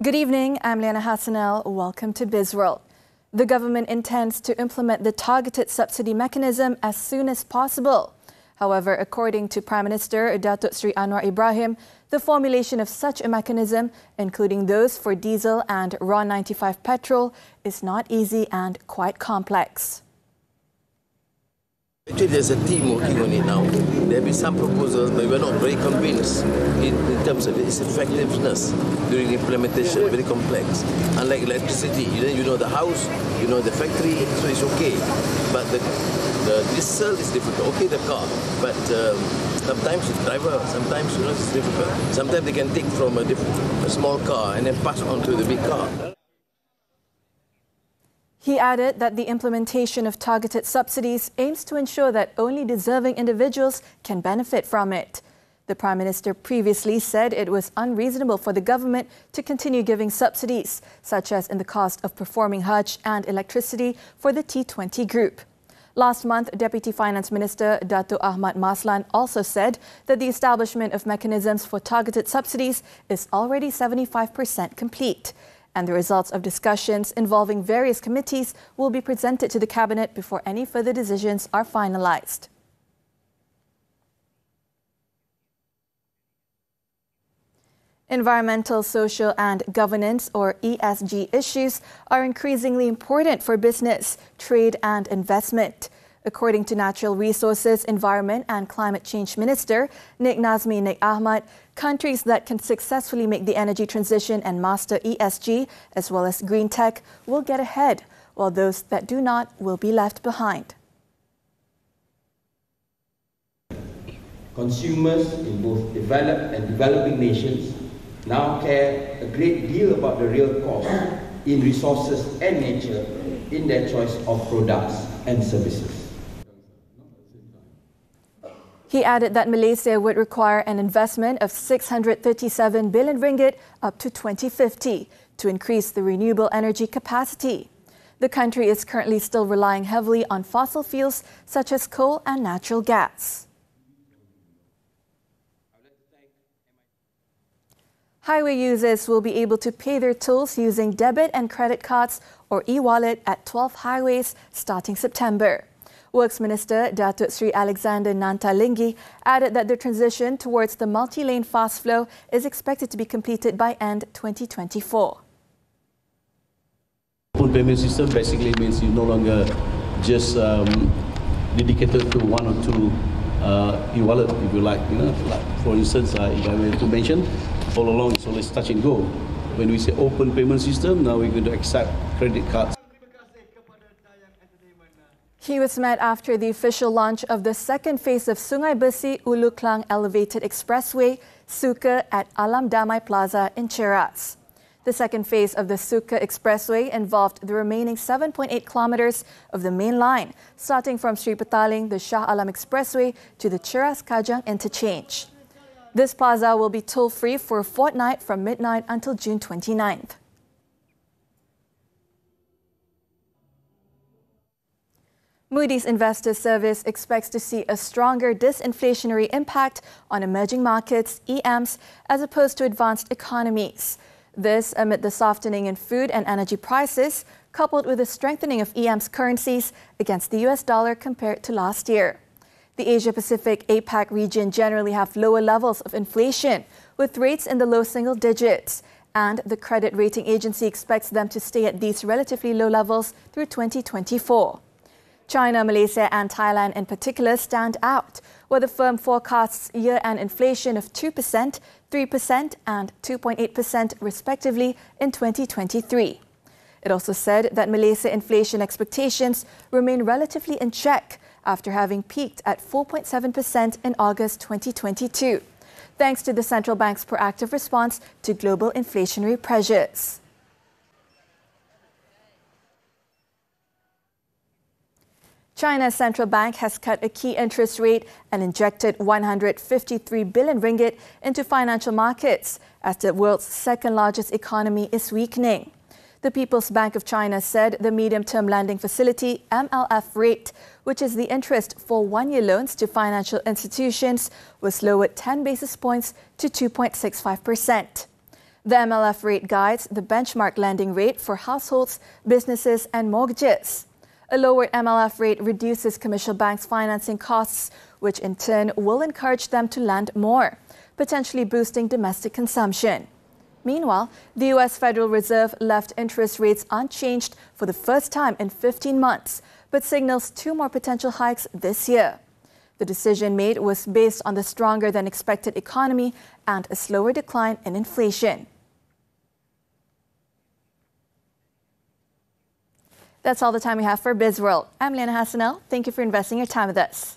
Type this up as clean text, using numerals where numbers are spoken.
Good evening, I'm Liyana Hassanel. Welcome to Bizworld. The government intends to implement the targeted subsidy mechanism as soon as possible. However, according to Prime Minister Datuk Sri Anwar Ibrahim, the formulation of such a mechanism, including those for diesel and raw 95 petrol, is not easy and quite complex. Actually, there's a team working on it now. There have been some proposals, but we're not very convinced in terms of its effectiveness during implementation. Very complex. Unlike electricity, you know the house, you know the factory, so it's okay. But the diesel is difficult. Okay, the car, but sometimes the driver, sometimes it's difficult. Sometimes they can take from a small car and then pass on to the big car. He added that the implementation of targeted subsidies aims to ensure that only deserving individuals can benefit from it. The Prime Minister previously said it was unreasonable for the government to continue giving subsidies, such as in the cost of performing Hajj and electricity for the T20 group. Last month, Deputy Finance Minister Datuk Ahmad Maslan also said that the establishment of mechanisms for targeted subsidies is already 75% complete. And the results of discussions involving various committees will be presented to the Cabinet before any further decisions are finalised. Environmental, social and governance, or ESG issues, are increasingly important for business, trade and investment. According to Natural Resources, Environment and Climate Change Minister Nik Nazmi Nik Ahmad, countries that can successfully make the energy transition and master ESG, as well as green tech, will get ahead, while those that do not will be left behind. Consumers in both developed and developing nations now care a great deal about the real cost in resources and nature in their choice of products and services. He added that Malaysia would require an investment of 637 billion ringgit up to 2050 to increase the renewable energy capacity. The country is currently still relying heavily on fossil fuels such as coal and natural gas. Highway users will be able to pay their tolls using debit and credit cards or e-wallet at 12 highways starting September. Works Minister Datuk Sri Alexander Nantalinggi added that the transition towards the multi-lane fast flow is expected to be completed by end 2024. Open payment system basically means you no longer just dedicated to one or two e-wallet, if you like. Like for instance, if I were to mention, all along it's always touch and go. When we say open payment system, now we're going to accept credit cards. He was met after the official launch of the second phase of Sungai Besi Ulu Klang Elevated Expressway, Suka, at Alam Damai Plaza in Cheras. The second phase of the Suka Expressway involved the remaining 7.8 kilometres of the main line, starting from Sri Petaling, the Shah Alam Expressway, to the Cheras Kajang interchange. This plaza will be toll-free for a fortnight from midnight until June 29th. Moody's Investor Service expects to see a stronger disinflationary impact on emerging markets, EMs, as opposed to advanced economies. This amid the softening in food and energy prices, coupled with the strengthening of EMs currencies against the US dollar compared to last year. The Asia-Pacific APAC region generally have lower levels of inflation, with rates in the low single digits, and the credit rating agency expects them to stay at these relatively low levels through 2024. China, Malaysia and Thailand in particular stand out, where the firm forecasts year-end inflation of 2%, 3% and 2.8% respectively in 2023. It also said that Malaysia inflation expectations remain relatively in check after having peaked at 4.7% in August 2022, thanks to the central bank's proactive response to global inflationary pressures. China's central bank has cut a key interest rate and injected 153 billion ringgit into financial markets as the world's second-largest economy is weakening. The People's Bank of China said the medium-term lending facility MLF rate, which is the interest for one-year loans to financial institutions, was lowered 10 basis points to 2.65%. The MLF rate guides the benchmark lending rate for households, businesses and mortgages. A lower MLF rate reduces commercial banks' financing costs, which in turn will encourage them to lend more, potentially boosting domestic consumption. Meanwhile, the U.S. Federal Reserve left interest rates unchanged for the first time in 15 months, but signals 2 more potential hikes this year. The decision made was based on the stronger than expected economy and a slower decline in inflation. That's all the time we have for Bizworld. I'm Liyana Hassanel. Thank you for investing your time with us.